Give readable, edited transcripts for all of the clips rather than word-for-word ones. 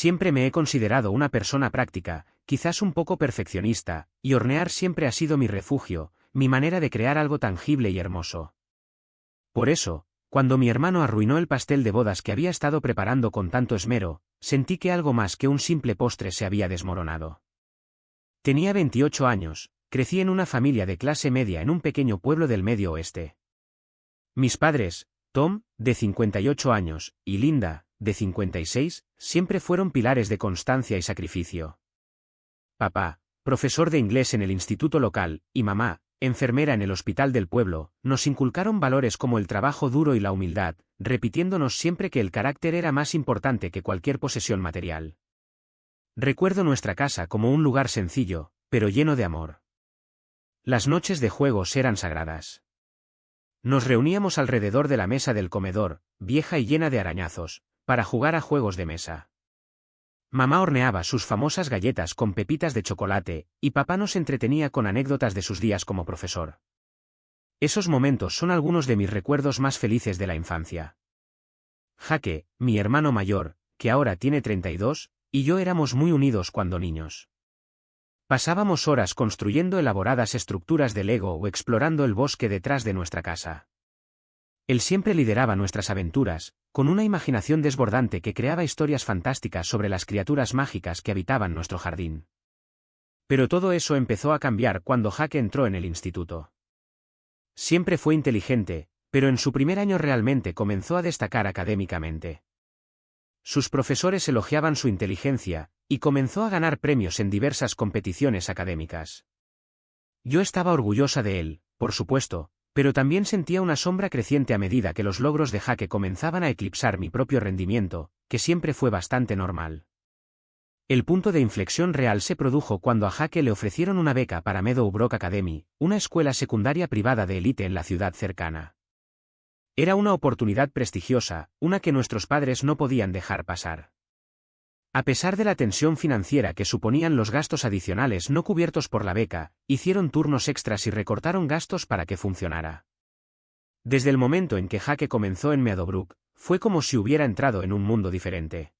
Siempre me he considerado una persona práctica, quizás un poco perfeccionista, y hornear siempre ha sido mi refugio, mi manera de crear algo tangible y hermoso. Por eso, cuando mi hermano arruinó el pastel de bodas que había estado preparando con tanto esmero, sentí que algo más que un simple postre se había desmoronado. Tenía 28 años, crecí en una familia de clase media en un pequeño pueblo del Medio Oeste. Mis padres, Tom, de 58 años, y Linda, de 56, siempre fueron pilares de constancia y sacrificio. Papá, profesor de inglés en el instituto local, y mamá, enfermera en el hospital del pueblo, nos inculcaron valores como el trabajo duro y la humildad, repitiéndonos siempre que el carácter era más importante que cualquier posesión material. Recuerdo nuestra casa como un lugar sencillo, pero lleno de amor. Las noches de juegos eran sagradas. Nos reuníamos alrededor de la mesa del comedor, vieja y llena de arañazos, para jugar a juegos de mesa. Mamá horneaba sus famosas galletas con pepitas de chocolate, y papá nos entretenía con anécdotas de sus días como profesor. Esos momentos son algunos de mis recuerdos más felices de la infancia. Jake, mi hermano mayor, que ahora tiene 32, y yo éramos muy unidos cuando niños. Pasábamos horas construyendo elaboradas estructuras de Lego o explorando el bosque detrás de nuestra casa. Él siempre lideraba nuestras aventuras, con una imaginación desbordante que creaba historias fantásticas sobre las criaturas mágicas que habitaban nuestro jardín. Pero todo eso empezó a cambiar cuando Jake entró en el instituto. Siempre fue inteligente, pero en su primer año realmente comenzó a destacar académicamente. Sus profesores elogiaban su inteligencia, y comenzó a ganar premios en diversas competiciones académicas. Yo estaba orgullosa de él, por supuesto, pero también sentía una sombra creciente a medida que los logros de Jake comenzaban a eclipsar mi propio rendimiento, que siempre fue bastante normal. El punto de inflexión real se produjo cuando a Jake le ofrecieron una beca para Meadowbrook Academy, una escuela secundaria privada de élite en la ciudad cercana. Era una oportunidad prestigiosa, una que nuestros padres no podían dejar pasar. A pesar de la tensión financiera que suponían los gastos adicionales no cubiertos por la beca, hicieron turnos extras y recortaron gastos para que funcionara. Desde el momento en que Jake comenzó en Meadowbrook, fue como si hubiera entrado en un mundo diferente.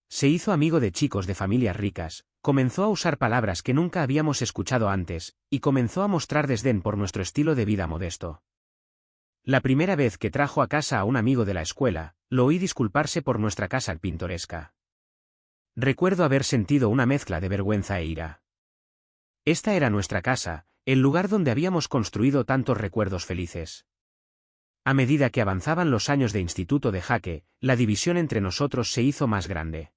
Se hizo amigo de chicos de familias ricas, comenzó a usar palabras que nunca habíamos escuchado antes, y comenzó a mostrar desdén por nuestro estilo de vida modesto. La primera vez que trajo a casa a un amigo de la escuela, lo oí disculparse por nuestra casa pintoresca. Recuerdo haber sentido una mezcla de vergüenza e ira. Esta era nuestra casa, el lugar donde habíamos construido tantos recuerdos felices. A medida que avanzaban los años de instituto de Jake, la división entre nosotros se hizo más grande.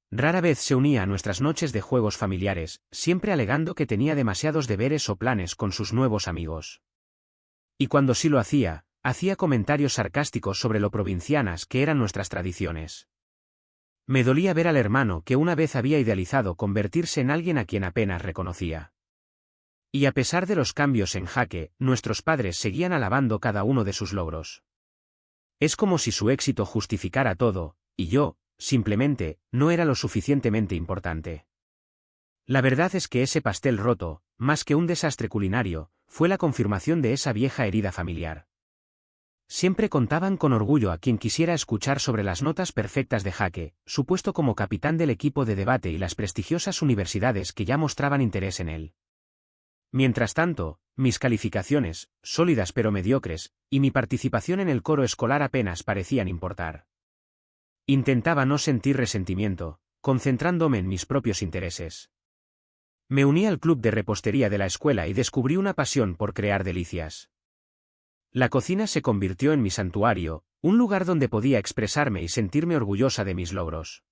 Rara vez se unía a nuestras noches de juegos familiares, siempre alegando que tenía demasiados deberes o planes con sus nuevos amigos. Y cuando sí lo hacía, hacía comentarios sarcásticos sobre lo provincianas que eran nuestras tradiciones. Me dolía ver al hermano que una vez había idealizado convertirse en alguien a quien apenas reconocía. Y a pesar de los cambios en Jake, nuestros padres seguían alabando cada uno de sus logros. Es como si su éxito justificara todo, y yo, simplemente, no era lo suficientemente importante. La verdad es que ese pastel roto, más que un desastre culinario, fue la confirmación de esa vieja herida familiar. Siempre contaban con orgullo a quien quisiera escuchar sobre las notas perfectas de Jake, su puesto como capitán del equipo de debate y las prestigiosas universidades que ya mostraban interés en él. Mientras tanto, mis calificaciones, sólidas pero mediocres, y mi participación en el coro escolar apenas parecían importar. Intentaba no sentir resentimiento, concentrándome en mis propios intereses. Me uní al club de repostería de la escuela y descubrí una pasión por crear delicias. La cocina se convirtió en mi santuario, un lugar donde podía expresarme y sentirme orgullosa de mis logros.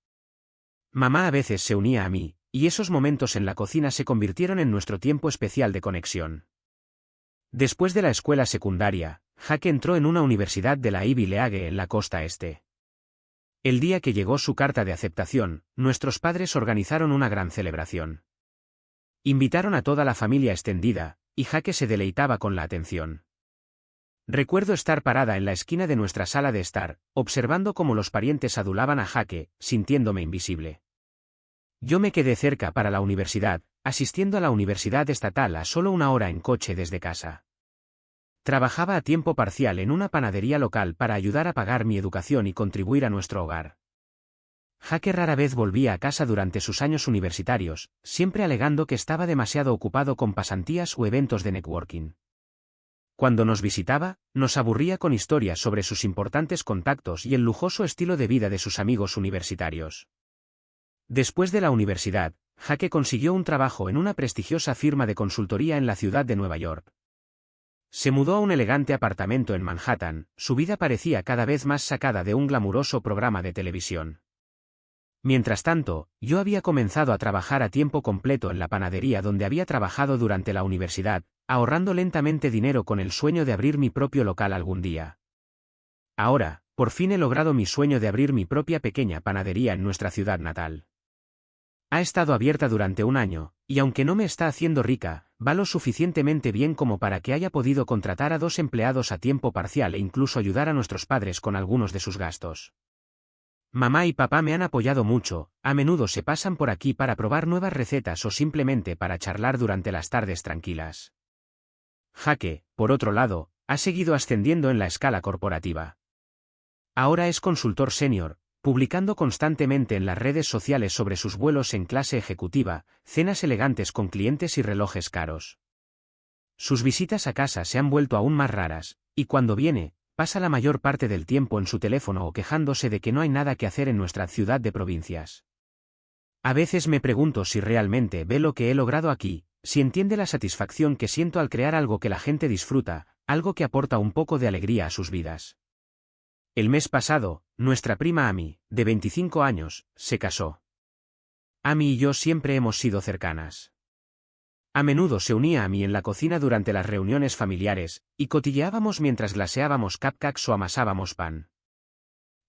Mamá a veces se unía a mí, y esos momentos en la cocina se convirtieron en nuestro tiempo especial de conexión. Después de la escuela secundaria, Jake entró en una universidad de la Ivy League en la costa este. El día que llegó su carta de aceptación, nuestros padres organizaron una gran celebración. Invitaron a toda la familia extendida, y Jake se deleitaba con la atención. Recuerdo estar parada en la esquina de nuestra sala de estar, observando cómo los parientes adulaban a Jake, sintiéndome invisible. Yo me quedé cerca para la universidad, asistiendo a la universidad estatal a solo 1 hora en coche desde casa. Trabajaba a tiempo parcial en una panadería local para ayudar a pagar mi educación y contribuir a nuestro hogar. Jaque rara vez volvía a casa durante sus años universitarios, siempre alegando que estaba demasiado ocupado con pasantías o eventos de networking. Cuando nos visitaba, nos aburría con historias sobre sus importantes contactos y el lujoso estilo de vida de sus amigos universitarios. Después de la universidad, Jaque consiguió un trabajo en una prestigiosa firma de consultoría en la ciudad de Nueva York. Se mudó a un elegante apartamento en Manhattan, su vida parecía cada vez más sacada de un glamuroso programa de televisión. Mientras tanto, yo había comenzado a trabajar a tiempo completo en la panadería donde había trabajado durante la universidad, ahorrando lentamente dinero con el sueño de abrir mi propio local algún día. Ahora, por fin he logrado mi sueño de abrir mi propia pequeña panadería en nuestra ciudad natal. Ha estado abierta durante un año, y aunque no me está haciendo rica, va lo suficientemente bien como para que haya podido contratar a 2 empleados a tiempo parcial e incluso ayudar a nuestros padres con algunos de sus gastos. Mamá y papá me han apoyado mucho, a menudo se pasan por aquí para probar nuevas recetas o simplemente para charlar durante las tardes tranquilas. Jaque, por otro lado, ha seguido ascendiendo en la escala corporativa. Ahora es consultor senior, publicando constantemente en las redes sociales sobre sus vuelos en clase ejecutiva, cenas elegantes con clientes y relojes caros. Sus visitas a casa se han vuelto aún más raras, y cuando viene, pasa la mayor parte del tiempo en su teléfono o quejándose de que no hay nada que hacer en nuestra ciudad de provincias. A veces me pregunto si realmente ve lo que he logrado aquí, si entiende la satisfacción que siento al crear algo que la gente disfruta, algo que aporta un poco de alegría a sus vidas. El mes pasado, nuestra prima Amy, de 25 años, se casó. Amy y yo siempre hemos sido cercanas. A menudo se unía a mí en la cocina durante las reuniones familiares, y cotilleábamos mientras glaseábamos cupcakes o amasábamos pan.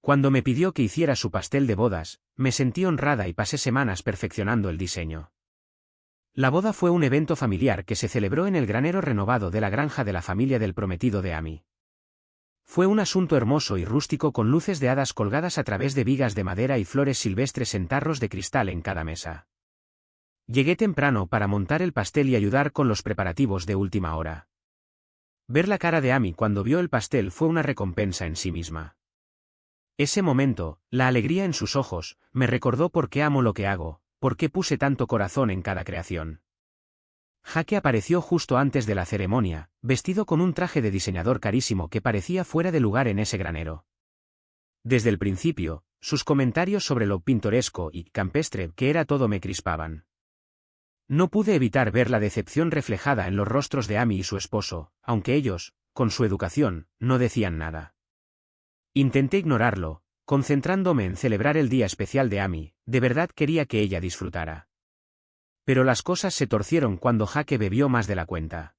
Cuando me pidió que hiciera su pastel de bodas, me sentí honrada y pasé semanas perfeccionando el diseño. La boda fue un evento familiar que se celebró en el granero renovado de la granja de la familia del prometido de Amy. Fue un asunto hermoso y rústico con luces de hadas colgadas a través de vigas de madera y flores silvestres en tarros de cristal en cada mesa. Llegué temprano para montar el pastel y ayudar con los preparativos de última hora. Ver la cara de Amy cuando vio el pastel fue una recompensa en sí misma. Ese momento, la alegría en sus ojos, me recordó por qué amo lo que hago, por qué puse tanto corazón en cada creación. Jaque apareció justo antes de la ceremonia, vestido con un traje de diseñador carísimo que parecía fuera de lugar en ese granero. Desde el principio, sus comentarios sobre lo pintoresco y campestre que era todo me crispaban. No pude evitar ver la decepción reflejada en los rostros de Amy y su esposo, aunque ellos, con su educación, no decían nada. Intenté ignorarlo, concentrándome en celebrar el día especial de Amy, de verdad quería que ella disfrutara. Pero las cosas se torcieron cuando Jaque bebió más de la cuenta.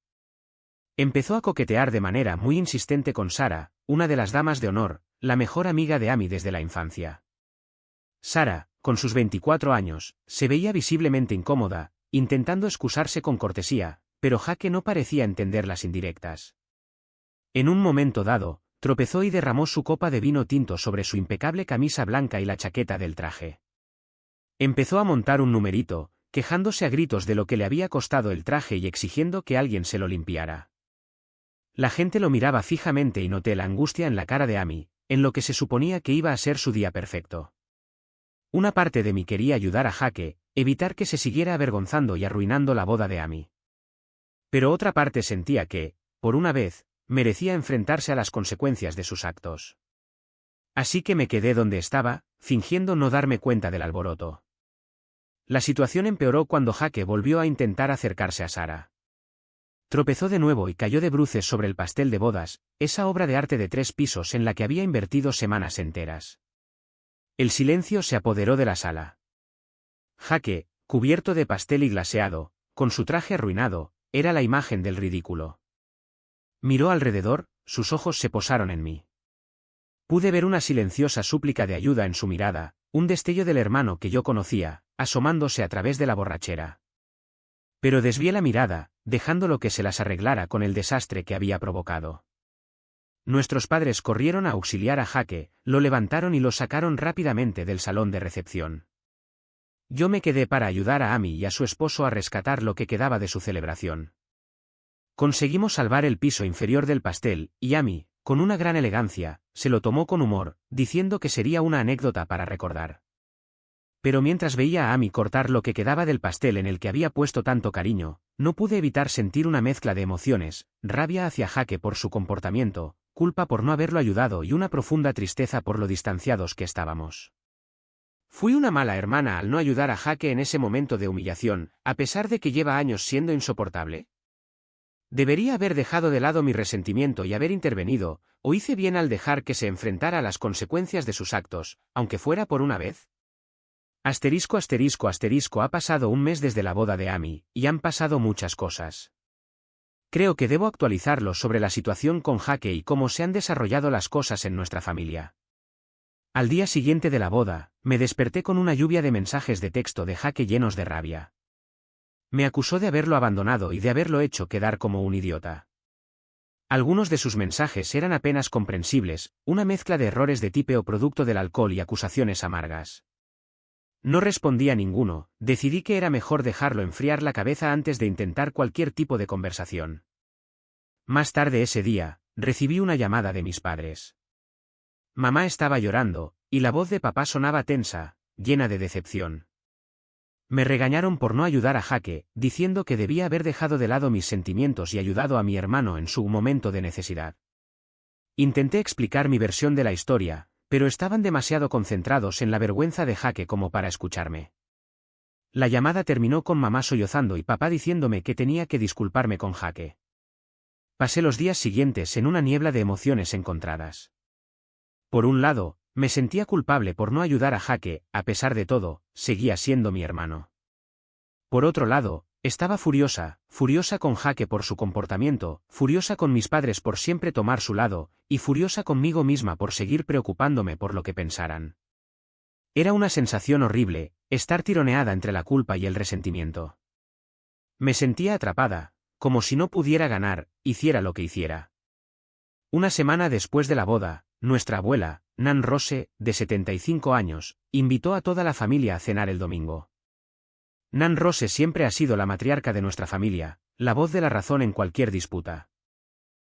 Empezó a coquetear de manera muy insistente con Sara, una de las damas de honor, la mejor amiga de Amy desde la infancia. Sara, con sus 24 años, se veía visiblemente incómoda, intentando excusarse con cortesía, pero Jaque no parecía entender las indirectas. En un momento dado, tropezó y derramó su copa de vino tinto sobre su impecable camisa blanca y la chaqueta del traje. Empezó a montar un numerito, quejándose a gritos de lo que le había costado el traje y exigiendo que alguien se lo limpiara. La gente lo miraba fijamente y noté la angustia en la cara de Amy, en lo que se suponía que iba a ser su día perfecto. Una parte de mí quería ayudar a Jaque, evitar que se siguiera avergonzando y arruinando la boda de Amy. Pero otra parte sentía que, por una vez, merecía enfrentarse a las consecuencias de sus actos. Así que me quedé donde estaba, fingiendo no darme cuenta del alboroto. La situación empeoró cuando Jaque volvió a intentar acercarse a Sara. Tropezó de nuevo y cayó de bruces sobre el pastel de bodas, esa obra de arte de 3 pisos en la que había invertido semanas enteras. El silencio se apoderó de la sala. Jaque, cubierto de pastel y glaseado, con su traje arruinado, era la imagen del ridículo. Miró alrededor, sus ojos se posaron en mí. Pude ver una silenciosa súplica de ayuda en su mirada, un destello del hermano que yo conocía, asomándose a través de la borrachera. Pero desvié la mirada, dejándolo que se las arreglara con el desastre que había provocado. Nuestros padres corrieron a auxiliar a Jaque, lo levantaron y lo sacaron rápidamente del salón de recepción. Yo me quedé para ayudar a Amy y a su esposo a rescatar lo que quedaba de su celebración. Conseguimos salvar el piso inferior del pastel, y Amy, con una gran elegancia, se lo tomó con humor, diciendo que sería una anécdota para recordar. pero mientras veía a Amy cortar lo que quedaba del pastel en el que había puesto tanto cariño, no pude evitar sentir una mezcla de emociones, rabia hacia Jake por su comportamiento, culpa por no haberlo ayudado y una profunda tristeza por lo distanciados que estábamos. Fui una mala hermana al no ayudar a Jake en ese momento de humillación, a pesar de que lleva años siendo insoportable. ¿Debería haber dejado de lado mi resentimiento y haber intervenido, o hice bien al dejar que se enfrentara a las consecuencias de sus actos, aunque fuera por una vez? Asterisco asterisco asterisco ha pasado un mes desde la boda de Amy, y han pasado muchas cosas. Creo que debo actualizarlo sobre la situación con Jake y cómo se han desarrollado las cosas en nuestra familia. Al día siguiente de la boda, me desperté con una lluvia de mensajes de texto de Jake llenos de rabia. Me acusó de haberlo abandonado y de haberlo hecho quedar como un idiota. Algunos de sus mensajes eran apenas comprensibles, una mezcla de errores de tipeo producto del alcohol y acusaciones amargas. No respondí a ninguno, decidí que era mejor dejarlo enfriar la cabeza antes de intentar cualquier tipo de conversación. Más tarde ese día, recibí una llamada de mis padres. Mamá estaba llorando, y la voz de papá sonaba tensa, llena de decepción. Me regañaron por no ayudar a Jake, diciendo que debía haber dejado de lado mis sentimientos y ayudado a mi hermano en su momento de necesidad. Intenté explicar mi versión de la historia, pero estaban demasiado concentrados en la vergüenza de Jake como para escucharme. La llamada terminó con mamá sollozando y papá diciéndome que tenía que disculparme con Jake. Pasé los días siguientes en una niebla de emociones encontradas. Por un lado, me sentía culpable por no ayudar a Jake, a pesar de todo, seguía siendo mi hermano. Por otro lado, estaba furiosa con Jake por su comportamiento, furiosa con mis padres por siempre tomar su lado, y furiosa conmigo misma por seguir preocupándome por lo que pensaran. Era una sensación horrible, estar tironeada entre la culpa y el resentimiento. Me sentía atrapada, como si no pudiera ganar, hiciera lo que hiciera. Una semana después de la boda, nuestra abuela, Nan Rose, de 75 años, invitó a toda la familia a cenar el domingo. Nan Rose siempre ha sido la matriarca de nuestra familia, la voz de la razón en cualquier disputa.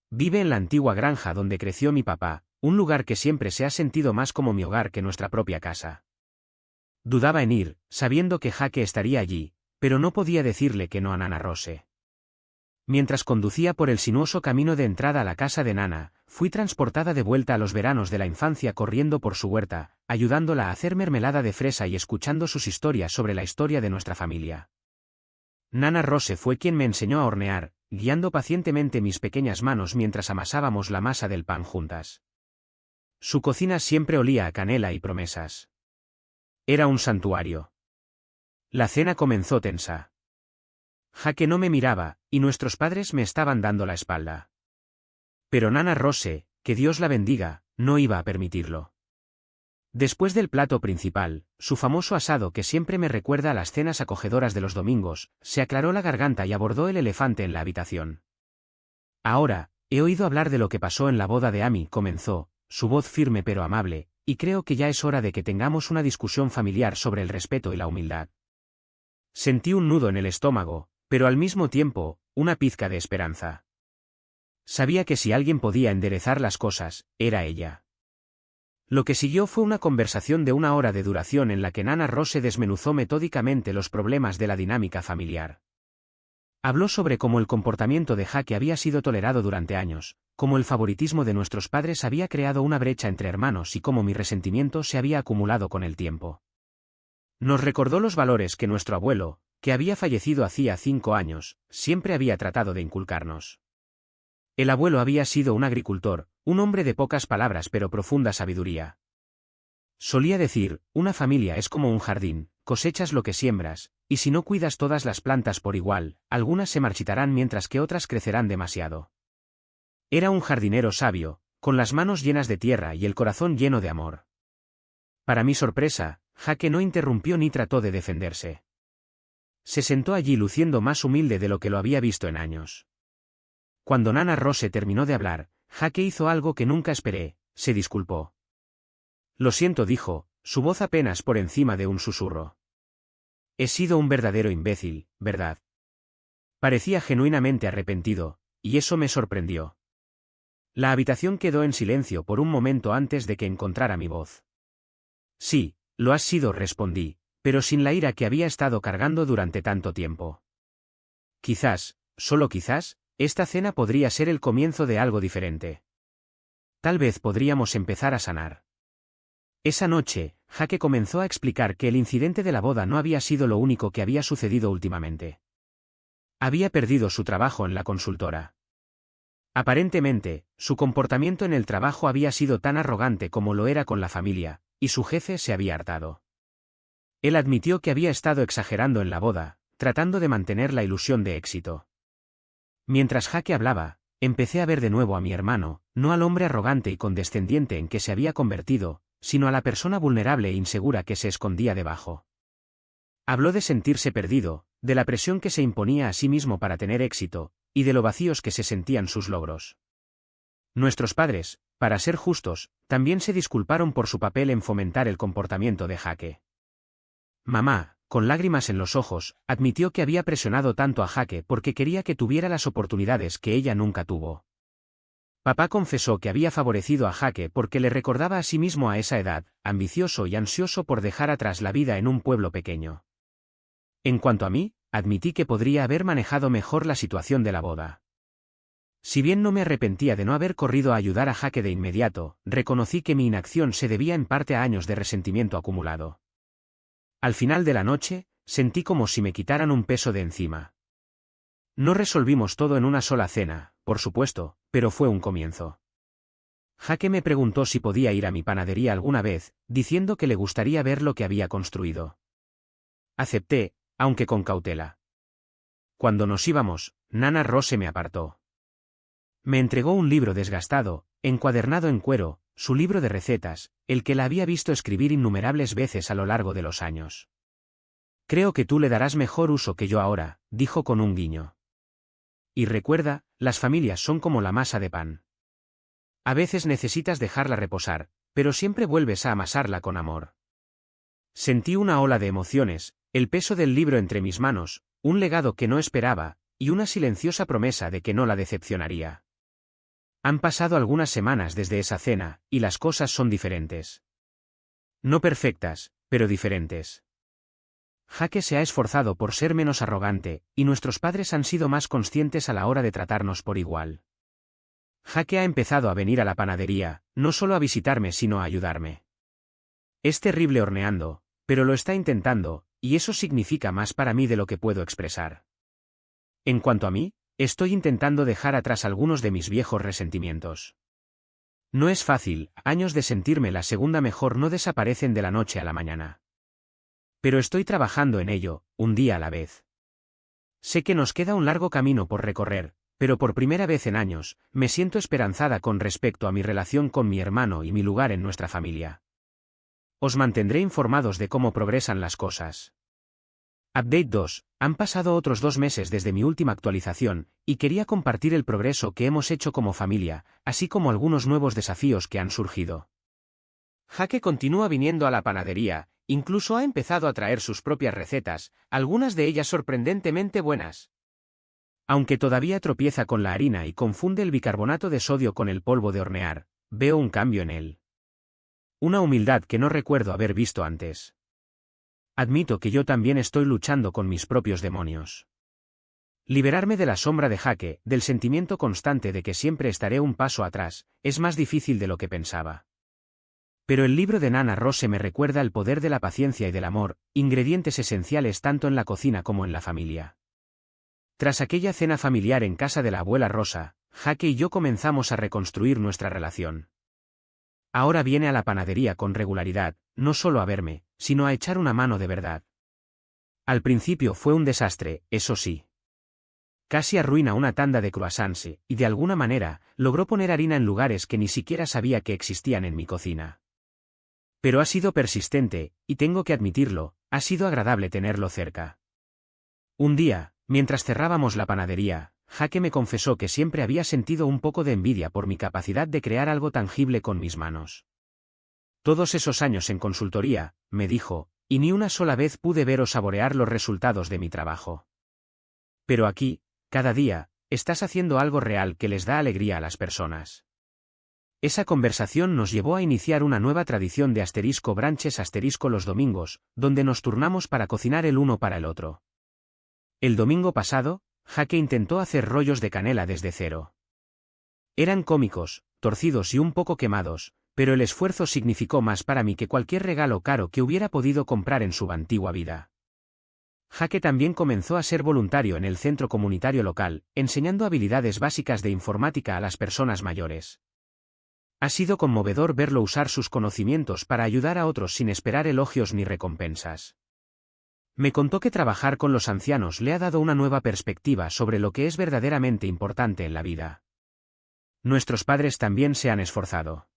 Vive en la antigua granja donde creció mi papá, un lugar que siempre se ha sentido más como mi hogar que nuestra propia casa. Dudaba en ir, sabiendo que Jake estaría allí, pero no podía decirle que no a Nana Rose. Mientras conducía por el sinuoso camino de entrada a la casa de Nana, fui transportada de vuelta a los veranos de la infancia corriendo por su huerta, ayudándola a hacer mermelada de fresa y escuchando sus historias sobre la historia de nuestra familia. Nana Rose fue quien me enseñó a hornear, guiando pacientemente mis pequeñas manos mientras amasábamos la masa del pan juntas. Su cocina siempre olía a canela y promesas. Era un santuario. La cena comenzó tensa. Jake no me miraba, y nuestros padres me estaban dando la espalda. Pero Nana Rose, que Dios la bendiga, no iba a permitirlo. Después del plato principal, su famoso asado que siempre me recuerda a las cenas acogedoras de los domingos, se aclaró la garganta y abordó el elefante en la habitación. Ahora, he oído hablar de lo que pasó en la boda de Amy, comenzó, su voz firme pero amable, y creo que ya es hora de que tengamos una discusión familiar sobre el respeto y la humildad. Sentí un nudo en el estómago, pero al mismo tiempo, una pizca de esperanza. Sabía que si alguien podía enderezar las cosas, era ella. Lo que siguió fue una conversación de 1 hora de duración en la que Nana Rose desmenuzó metódicamente los problemas de la dinámica familiar. Habló sobre cómo el comportamiento de Jake había sido tolerado durante años, cómo el favoritismo de nuestros padres había creado una brecha entre hermanos y cómo mi resentimiento se había acumulado con el tiempo. Nos recordó los valores que nuestro abuelo, que había fallecido hacía 5 años, siempre había tratado de inculcarnos. El abuelo había sido un agricultor, un hombre de pocas palabras pero profunda sabiduría. Solía decir, una familia es como un jardín, cosechas lo que siembras, y si no cuidas todas las plantas por igual, algunas se marchitarán mientras que otras crecerán demasiado. Era un jardinero sabio, con las manos llenas de tierra y el corazón lleno de amor. Para mi sorpresa, Jake no interrumpió ni trató de defenderse. Se sentó allí luciendo más humilde de lo que lo había visto en años. Cuando Nana Rose terminó de hablar, Jake hizo algo que nunca esperé, se disculpó. Lo siento, dijo, su voz apenas por encima de un susurro. He sido un verdadero imbécil, ¿verdad? Parecía genuinamente arrepentido, y eso me sorprendió. La habitación quedó en silencio por un momento antes de que encontrara mi voz. Sí, lo has sido, respondí, pero sin la ira que había estado cargando durante tanto tiempo. Quizás, solo quizás, esta cena podría ser el comienzo de algo diferente. Tal vez podríamos empezar a sanar. Esa noche, Jake comenzó a explicar que el incidente de la boda no había sido lo único que había sucedido últimamente. Había perdido su trabajo en la consultora. Aparentemente, su comportamiento en el trabajo había sido tan arrogante como lo era con la familia, y su jefe se había hartado. Él admitió que había estado exagerando en la boda, tratando de mantener la ilusión de éxito. Mientras Jake hablaba, empecé a ver de nuevo a mi hermano, no al hombre arrogante y condescendiente en que se había convertido, sino a la persona vulnerable e insegura que se escondía debajo. Habló de sentirse perdido, de la presión que se imponía a sí mismo para tener éxito, y de lo vacíos que se sentían sus logros. Nuestros padres, para ser justos, también se disculparon por su papel en fomentar el comportamiento de Jake. Mamá, con lágrimas en los ojos, admitió que había presionado tanto a Jake porque quería que tuviera las oportunidades que ella nunca tuvo. Papá confesó que había favorecido a Jake porque le recordaba a sí mismo a esa edad, ambicioso y ansioso por dejar atrás la vida en un pueblo pequeño. En cuanto a mí, admití que podría haber manejado mejor la situación de la boda. Si bien no me arrepentía de no haber corrido a ayudar a Jake de inmediato, reconocí que mi inacción se debía en parte a años de resentimiento acumulado. Al final de la noche, sentí como si me quitaran un peso de encima. No resolvimos todo en una sola cena, por supuesto, pero fue un comienzo. Jake me preguntó si podía ir a mi panadería alguna vez, diciendo que le gustaría ver lo que había construido. Acepté, aunque con cautela. Cuando nos íbamos, Nana Rose me apartó. Me entregó un libro desgastado, encuadernado en cuero, su libro de recetas, el que la había visto escribir innumerables veces a lo largo de los años. Creo que tú le darás mejor uso que yo ahora, dijo con un guiño. Y recuerda, las familias son como la masa de pan. A veces necesitas dejarla reposar, pero siempre vuelves a amasarla con amor. Sentí una ola de emociones, el peso del libro entre mis manos, un legado que no esperaba, y una silenciosa promesa de que no la decepcionaría. Han pasado algunas semanas desde esa cena, y las cosas son diferentes. No perfectas, pero diferentes. Jake se ha esforzado por ser menos arrogante, y nuestros padres han sido más conscientes a la hora de tratarnos por igual. Jake ha empezado a venir a la panadería, no solo a visitarme sino a ayudarme. Es terrible horneando, pero lo está intentando, y eso significa más para mí de lo que puedo expresar. En cuanto a mí, estoy intentando dejar atrás algunos de mis viejos resentimientos. No es fácil, años de sentirme la segunda mejor no desaparecen de la noche a la mañana. Pero estoy trabajando en ello, un día a la vez. Sé que nos queda un largo camino por recorrer, pero por primera vez en años, me siento esperanzada con respecto a mi relación con mi hermano y mi lugar en nuestra familia. Os mantendré informados de cómo progresan las cosas. Update 2. Han pasado otros 2 meses desde mi última actualización, y quería compartir el progreso que hemos hecho como familia, así como algunos nuevos desafíos que han surgido. Jake continúa viniendo a la panadería, incluso ha empezado a traer sus propias recetas, algunas de ellas sorprendentemente buenas. Aunque todavía tropieza con la harina y confunde el bicarbonato de sodio con el polvo de hornear, veo un cambio en él. Una humildad que no recuerdo haber visto antes. Admito que yo también estoy luchando con mis propios demonios. Liberarme de la sombra de Jake, del sentimiento constante de que siempre estaré un paso atrás, es más difícil de lo que pensaba. Pero el libro de Nana Rose me recuerda el poder de la paciencia y del amor, ingredientes esenciales tanto en la cocina como en la familia. Tras aquella cena familiar en casa de la abuela Rosa, Jake y yo comenzamos a reconstruir nuestra relación. Ahora viene a la panadería con regularidad, no solo a verme, sino a echar una mano de verdad. Al principio fue un desastre, eso sí. Casi arruina una tanda de croissants y de alguna manera, logró poner harina en lugares que ni siquiera sabía que existían en mi cocina. Pero ha sido persistente, y tengo que admitirlo, ha sido agradable tenerlo cerca. Un día, mientras cerrábamos la panadería, Jake me confesó que siempre había sentido un poco de envidia por mi capacidad de crear algo tangible con mis manos. Todos esos años en consultoría, me dijo, y ni una sola vez pude ver o saborear los resultados de mi trabajo. Pero aquí, cada día, estás haciendo algo real que les da alegría a las personas. Esa conversación nos llevó a iniciar una nueva tradición de *branches* los domingos, donde nos turnamos para cocinar el uno para el otro. El domingo pasado, Jake intentó hacer rollos de canela desde cero. Eran cómicos, torcidos y un poco quemados, pero el esfuerzo significó más para mí que cualquier regalo caro que hubiera podido comprar en su antigua vida. Jake también comenzó a ser voluntario en el centro comunitario local, enseñando habilidades básicas de informática a las personas mayores. Ha sido conmovedor verlo usar sus conocimientos para ayudar a otros sin esperar elogios ni recompensas. Me contó que trabajar con los ancianos le ha dado una nueva perspectiva sobre lo que es verdaderamente importante en la vida. Nuestros padres también se han esforzado.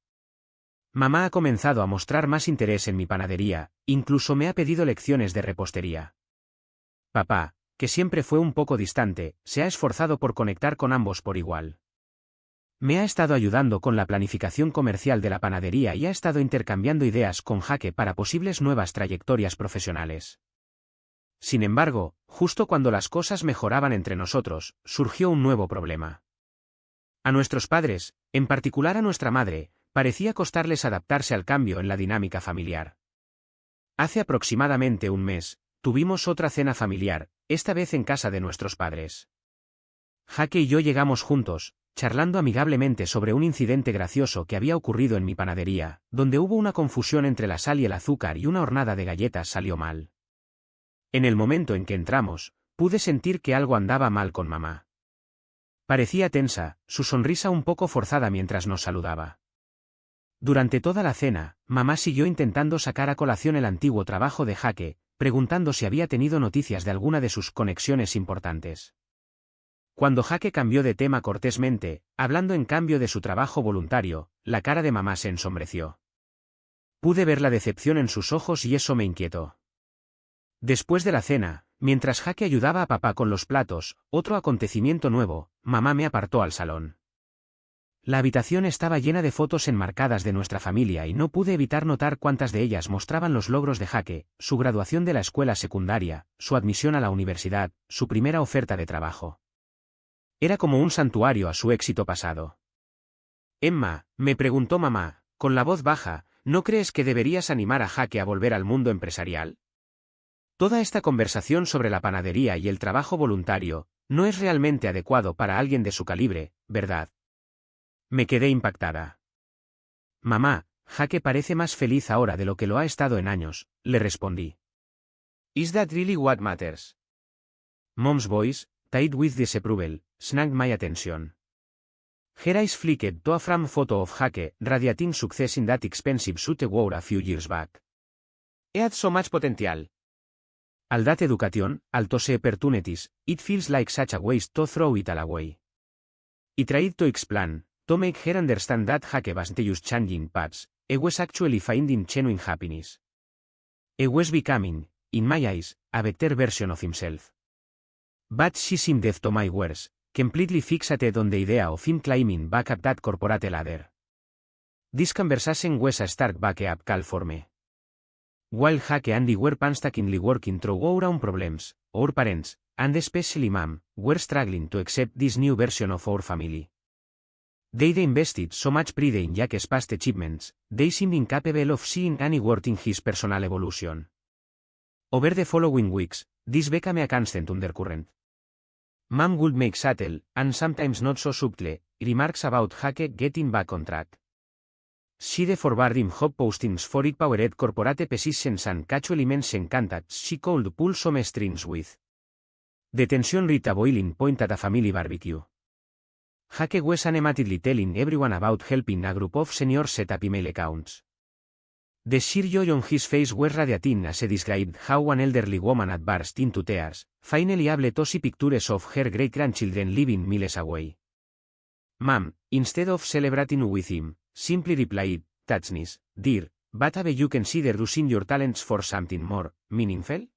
Mamá ha comenzado a mostrar más interés en mi panadería, incluso me ha pedido lecciones de repostería. Papá, que siempre fue un poco distante, se ha esforzado por conectar con ambos por igual. Me ha estado ayudando con la planificación comercial de la panadería y ha estado intercambiando ideas con Jake para posibles nuevas trayectorias profesionales. Sin embargo, justo cuando las cosas mejoraban entre nosotros, surgió un nuevo problema. A nuestros padres, en particular a nuestra madre, parecía costarles adaptarse al cambio en la dinámica familiar. Hace aproximadamente un mes, tuvimos otra cena familiar, esta vez en casa de nuestros padres. Jake y yo llegamos juntos, charlando amigablemente sobre un incidente gracioso que había ocurrido en mi panadería, donde hubo una confusión entre la sal y el azúcar y una hornada de galletas salió mal. En el momento en que entramos, pude sentir que algo andaba mal con mamá. Parecía tensa, su sonrisa un poco forzada mientras nos saludaba. Durante toda la cena, mamá siguió intentando sacar a colación el antiguo trabajo de Jake, preguntando si había tenido noticias de alguna de sus conexiones importantes. Cuando Jake cambió de tema cortésmente, hablando en cambio de su trabajo voluntario, la cara de mamá se ensombreció. Pude ver la decepción en sus ojos y eso me inquietó. Después de la cena, mientras Jake ayudaba a papá con los platos, otro acontecimiento nuevo, mamá me apartó al salón. La habitación estaba llena de fotos enmarcadas de nuestra familia y no pude evitar notar cuántas de ellas mostraban los logros de Jake, su graduación de la escuela secundaria, su admisión a la universidad, su primera oferta de trabajo. Era como un santuario a su éxito pasado. Emma, me preguntó mamá, con la voz baja, ¿no crees que deberías animar a Jake a volver al mundo empresarial? Toda esta conversación sobre la panadería y el trabajo voluntario, no es realmente adecuado para alguien de su calibre, ¿verdad? Me quedé impactada. Mamá, Jake parece más feliz ahora de lo que lo ha estado en años, le respondí. ¿Is that really what matters? Mom's voice, tied with disapproval, snagged my attention. Her eyes flicked to a framed photo of Jake radiating success in that expensive suit he wore a few years back. He had so much potential. All that education, all those opportunities, it feels like such a waste to throw it all away. I tried to explain, to make her understand that Jake wasn't just changing paths, he was actually finding genuine happiness. He was becoming, in my eyes, a better version of himself. But she seemed deaf to my words, completely fixated on the idea of him climbing back up that corporate ladder. This conversation was a stark wake-up call for me. While Jake and I were painstakingly working through our own problems, our parents, and especially Mom, were struggling to accept this new version of our family. They'd invested so much pride in Jake's past achievements, they seemed incapable of seeing any worth in his personal evolution. Over the following weeks, this became a constant undercurrent. Mom would make subtle, and sometimes not so subtle, remarks about Jake getting back on track. She'd forbade him job postings for it powered corporate positions and casually mention candidates she could pull some strings with. The tension reached a boiling point at a family barbecue. Jake was animatedly telling everyone about helping a group of seniors set up email accounts. The sheer joy on his face was radiating as he described how an elderly woman had burst into tears, finally able to see pictures of her great-grandchildren living miles away. Mom, instead of celebrating with him, simply replied, "That's nice, dear, but have you considered using your talents for something more meaningful?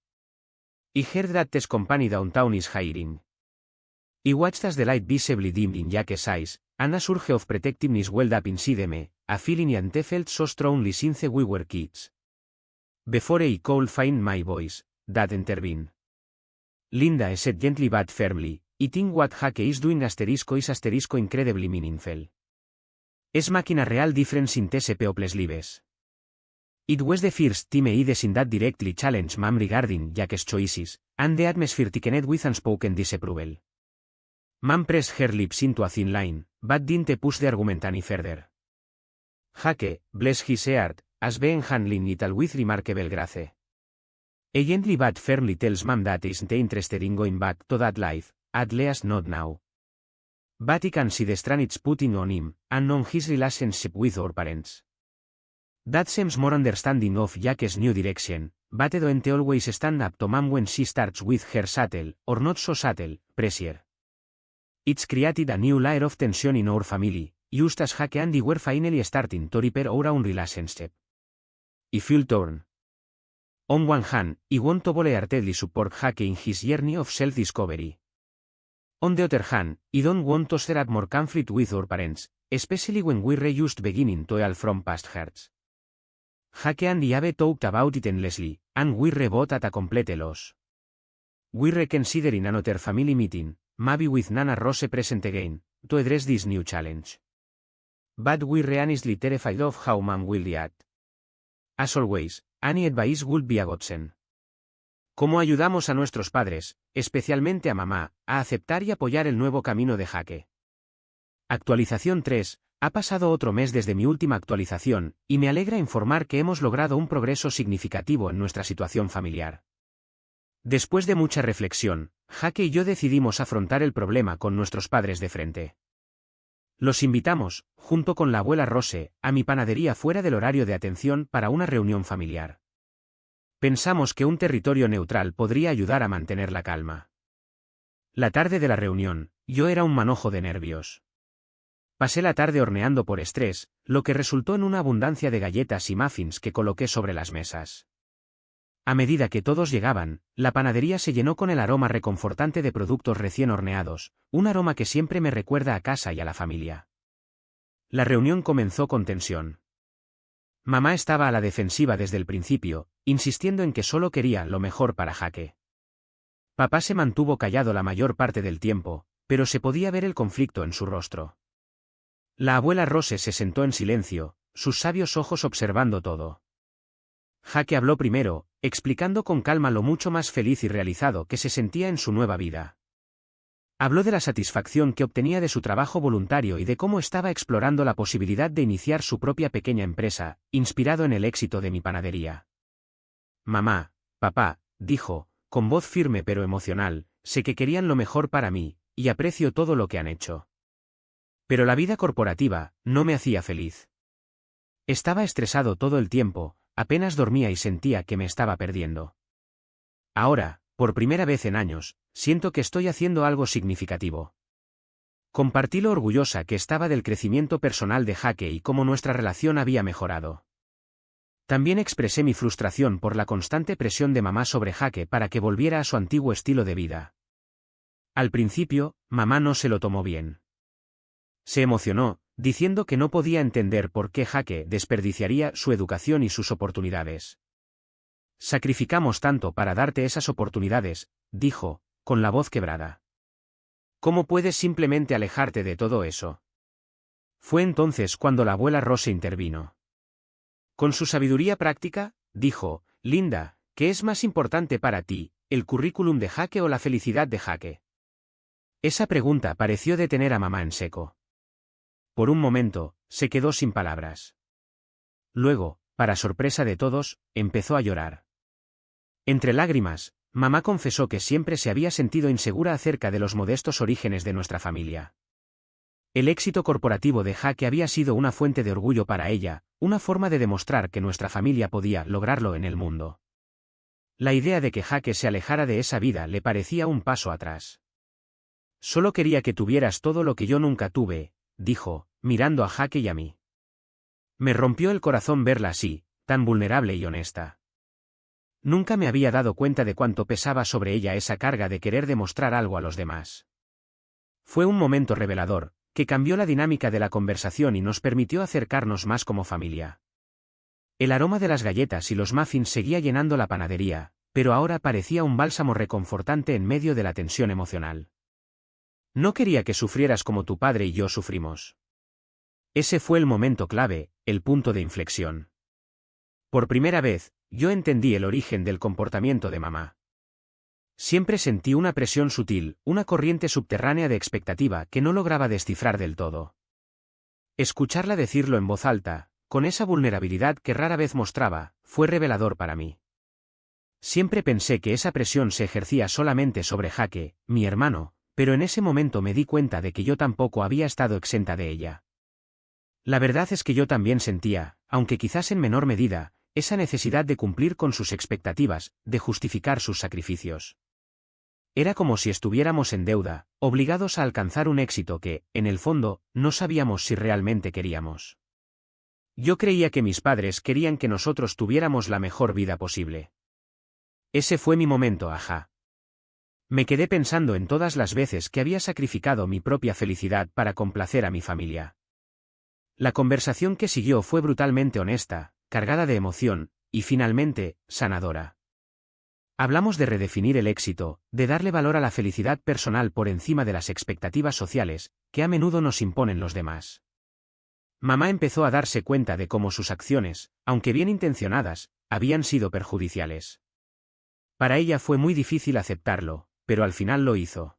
I heard that test company downtown is hiring." I watched as the light visibly dimmed in Jake's eyes, and a surge of protectiveness welled up inside me, a feeling I hadn't felt so strongly since we were kids. Before I could find my voice, Dad intervened. "Linda," said gently but firmly, "I think what Jake is doing is incredibly meaningful. Es máquina real difference in these people's lives. It was the first time I seen that directly challenge mom regarding Jack's choices, and the atmosphere thickened with unspoken disapproval. Mom pressed her lips into a thin line, but didn't push the argument any further. Jake, bless his heart, has been handling it all with remarkable grace. He gently but firmly tells mom that isn't interested in going back to that life, at least not now. But he can see the strain it's putting on him, and on his relationship with our parents. That seems more understanding of Jack's new direction, but he don't always stand up to mom when she starts with her subtle, or not so subtle, pressure. It's created a new layer of tension in our family, just as Jake and I were finally starting to repair our own relationship. I feel torn. On one hand, I want to wholeheartedly support Jake in his journey of self-discovery. On the other hand, I don't want to stir up more conflict with our parents, especially when we're just beginning to heal from past hurts. Jake and I have talked about it endlessly, and we're both at a complete loss. We're considering another family meeting, maybe with Nana Rose present again, to address this new challenge. But we're honestly terrified of how mom will react. As always, any advice would be a godsend. ¿Cómo ayudamos a nuestros padres, especialmente a mamá, a aceptar y apoyar el nuevo camino de Jake? Actualización 3. Ha pasado otro mes desde mi última actualización, y me alegra informar que hemos logrado un progreso significativo en nuestra situación familiar. Después de mucha reflexión, Jake y yo decidimos afrontar el problema con nuestros padres de frente. Los invitamos, junto con la abuela Rose, a mi panadería fuera del horario de atención para una reunión familiar. Pensamos que un territorio neutral podría ayudar a mantener la calma. La tarde de la reunión, yo era un manojo de nervios. Pasé la tarde horneando por estrés, lo que resultó en una abundancia de galletas y muffins que coloqué sobre las mesas. A medida que todos llegaban, la panadería se llenó con el aroma reconfortante de productos recién horneados, un aroma que siempre me recuerda a casa y a la familia. La reunión comenzó con tensión. Mamá estaba a la defensiva desde el principio, insistiendo en que solo quería lo mejor para Jake. Papá se mantuvo callado la mayor parte del tiempo, pero se podía ver el conflicto en su rostro. La abuela Rose se sentó en silencio, sus sabios ojos observando todo. Jake habló primero, explicando con calma lo mucho más feliz y realizado que se sentía en su nueva vida. Habló de la satisfacción que obtenía de su trabajo voluntario y de cómo estaba explorando la posibilidad de iniciar su propia pequeña empresa, inspirado en el éxito de mi panadería. Mamá, papá, dijo, con voz firme pero emocional, sé que querían lo mejor para mí, y aprecio todo lo que han hecho. Pero la vida corporativa no me hacía feliz. Estaba estresado todo el tiempo, apenas dormía y sentía que me estaba perdiendo. Ahora, por primera vez en años, siento que estoy haciendo algo significativo. Compartí lo orgullosa que estaba del crecimiento personal de Jake y cómo nuestra relación había mejorado. También expresé mi frustración por la constante presión de mamá sobre Jake para que volviera a su antiguo estilo de vida. Al principio, mamá no se lo tomó bien. Se emocionó, diciendo que no podía entender por qué Jake desperdiciaría su educación y sus oportunidades. Sacrificamos tanto para darte esas oportunidades, dijo, con la voz quebrada. ¿Cómo puedes simplemente alejarte de todo eso? Fue entonces cuando la abuela Rose intervino. Con su sabiduría práctica, dijo, Linda, ¿qué es más importante para ti, el currículum de Jake o la felicidad de Jake? Esa pregunta pareció detener a mamá en seco. Por un momento, se quedó sin palabras. Luego, para sorpresa de todos, empezó a llorar. Entre lágrimas, mamá confesó que siempre se había sentido insegura acerca de los modestos orígenes de nuestra familia. El éxito corporativo de Jake había sido una fuente de orgullo para ella, una forma de demostrar que nuestra familia podía lograrlo en el mundo. La idea de que Jake se alejara de esa vida le parecía un paso atrás. Solo quería que tuvieras todo lo que yo nunca tuve, dijo, mirando a Jake y a mí. Me rompió el corazón verla así, tan vulnerable y honesta. Nunca me había dado cuenta de cuánto pesaba sobre ella esa carga de querer demostrar algo a los demás. Fue un momento revelador, que cambió la dinámica de la conversación y nos permitió acercarnos más como familia. El aroma de las galletas y los muffins seguía llenando la panadería, pero ahora parecía un bálsamo reconfortante en medio de la tensión emocional. No quería que sufrieras como tu padre y yo sufrimos. Ese fue el momento clave, el punto de inflexión. Por primera vez, yo entendí el origen del comportamiento de mamá. Siempre sentí una presión sutil, una corriente subterránea de expectativa que no lograba descifrar del todo. Escucharla decirlo en voz alta, con esa vulnerabilidad que rara vez mostraba, fue revelador para mí. Siempre pensé que esa presión se ejercía solamente sobre Jaque, mi hermano, pero en ese momento me di cuenta de que yo tampoco había estado exenta de ella. La verdad es que yo también sentía, aunque quizás en menor medida, esa necesidad de cumplir con sus expectativas, de justificar sus sacrificios. Era como si estuviéramos en deuda, obligados a alcanzar un éxito que, en el fondo, no sabíamos si realmente queríamos. Yo creía que mis padres querían que nosotros tuviéramos la mejor vida posible. Ese fue mi momento, ajá. Me quedé pensando en todas las veces que había sacrificado mi propia felicidad para complacer a mi familia. La conversación que siguió fue brutalmente honesta, cargada de emoción, y finalmente, sanadora. Hablamos de redefinir el éxito, de darle valor a la felicidad personal por encima de las expectativas sociales, que a menudo nos imponen los demás. Mamá empezó a darse cuenta de cómo sus acciones, aunque bien intencionadas, habían sido perjudiciales. Para ella fue muy difícil aceptarlo, pero al final lo hizo.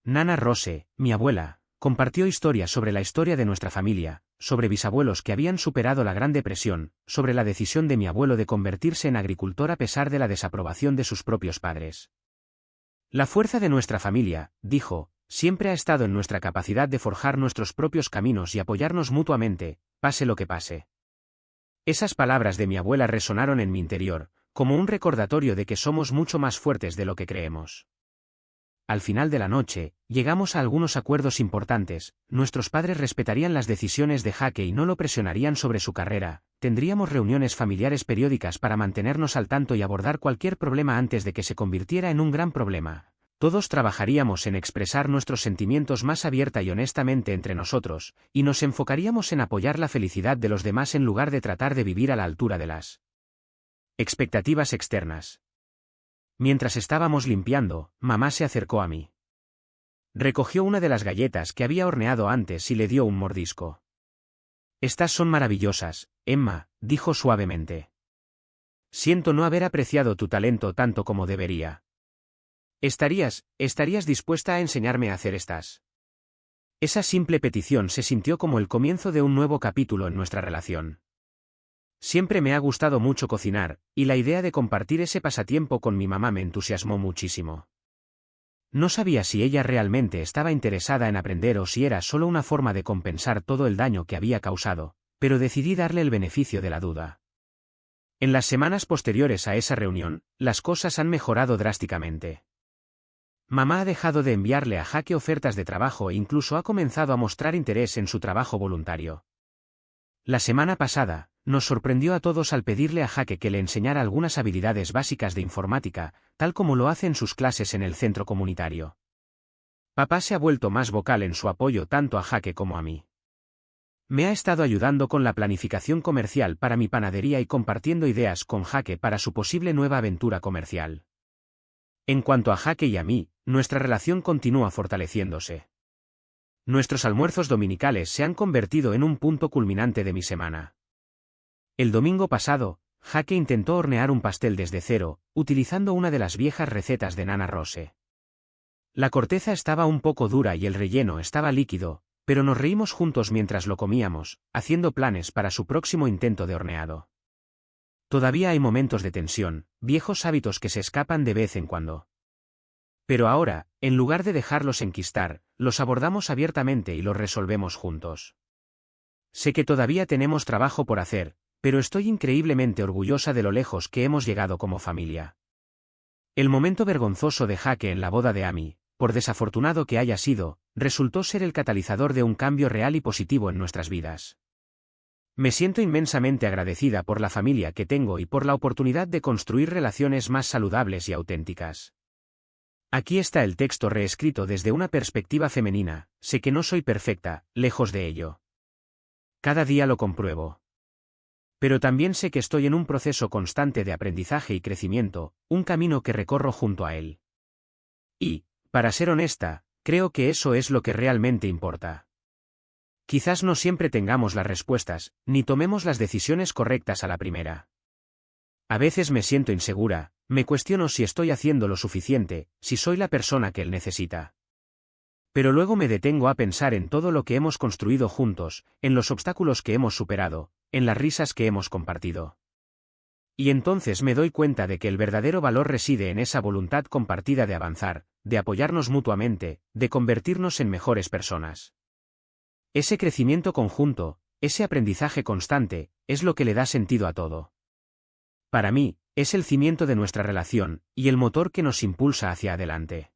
Nana Rose, mi abuela, compartió historias sobre la historia de nuestra familia, sobre bisabuelos que habían superado la Gran Depresión, sobre la decisión de mi abuelo de convertirse en agricultor a pesar de la desaprobación de sus propios padres. La fuerza de nuestra familia, dijo, siempre ha estado en nuestra capacidad de forjar nuestros propios caminos y apoyarnos mutuamente, pase lo que pase. Esas palabras de mi abuela resonaron en mi interior, como un recordatorio de que somos mucho más fuertes de lo que creemos. Al final de la noche, llegamos a algunos acuerdos importantes, nuestros padres respetarían las decisiones de Jaque y no lo presionarían sobre su carrera, tendríamos reuniones familiares periódicas para mantenernos al tanto y abordar cualquier problema antes de que se convirtiera en un gran problema. Todos trabajaríamos en expresar nuestros sentimientos más abierta y honestamente entre nosotros, y nos enfocaríamos en apoyar la felicidad de los demás en lugar de tratar de vivir a la altura de las expectativas externas. Mientras estábamos limpiando, mamá se acercó a mí. Recogió una de las galletas que había horneado antes y le dio un mordisco. Estas son maravillosas, Emma, dijo suavemente. Siento no haber apreciado tu talento tanto como debería. ¿Estarías dispuesta a enseñarme a hacer estas? Esa simple petición se sintió como el comienzo de un nuevo capítulo en nuestra relación. Siempre me ha gustado mucho cocinar, y la idea de compartir ese pasatiempo con mi mamá me entusiasmó muchísimo. No sabía si ella realmente estaba interesada en aprender o si era solo una forma de compensar todo el daño que había causado, pero decidí darle el beneficio de la duda. En las semanas posteriores a esa reunión, las cosas han mejorado drásticamente. Mamá ha dejado de enviarle a Jaque ofertas de trabajo e incluso ha comenzado a mostrar interés en su trabajo voluntario. La semana pasada, nos sorprendió a todos al pedirle a Jaque que le enseñara algunas habilidades básicas de informática, tal como lo hace en sus clases en el centro comunitario. Papá se ha vuelto más vocal en su apoyo tanto a Jaque como a mí. Me ha estado ayudando con la planificación comercial para mi panadería y compartiendo ideas con Jaque para su posible nueva aventura comercial. En cuanto a Jaque y a mí, nuestra relación continúa fortaleciéndose. Nuestros almuerzos dominicales se han convertido en un punto culminante de mi semana. El domingo pasado, Jaque intentó hornear un pastel desde cero, utilizando una de las viejas recetas de Nana Rose. La corteza estaba un poco dura y el relleno estaba líquido, pero nos reímos juntos mientras lo comíamos, haciendo planes para su próximo intento de horneado. Todavía hay momentos de tensión, viejos hábitos que se escapan de vez en cuando. Pero ahora, en lugar de dejarlos enquistar, los abordamos abiertamente y los resolvemos juntos. Sé que todavía tenemos trabajo por hacer, pero estoy increíblemente orgullosa de lo lejos que hemos llegado como familia. El momento vergonzoso de Jaque en la boda de Amy, por desafortunado que haya sido, resultó ser el catalizador de un cambio real y positivo en nuestras vidas. Me siento inmensamente agradecida por la familia que tengo y por la oportunidad de construir relaciones más saludables y auténticas. Aquí está el texto reescrito desde una perspectiva femenina, sé que no soy perfecta, lejos de ello. Cada día lo compruebo. Pero también sé que estoy en un proceso constante de aprendizaje y crecimiento, un camino que recorro junto a él. Y, para ser honesta, creo que eso es lo que realmente importa. Quizás no siempre tengamos las respuestas, ni tomemos las decisiones correctas a la primera. A veces me siento insegura, me cuestiono si estoy haciendo lo suficiente, si soy la persona que él necesita. Pero luego me detengo a pensar en todo lo que hemos construido juntos, en los obstáculos que hemos superado, en las risas que hemos compartido. Y entonces me doy cuenta de que el verdadero valor reside en esa voluntad compartida de avanzar, de apoyarnos mutuamente, de convertirnos en mejores personas. Ese crecimiento conjunto, ese aprendizaje constante, es lo que le da sentido a todo. Para mí, es el cimiento de nuestra relación, y el motor que nos impulsa hacia adelante.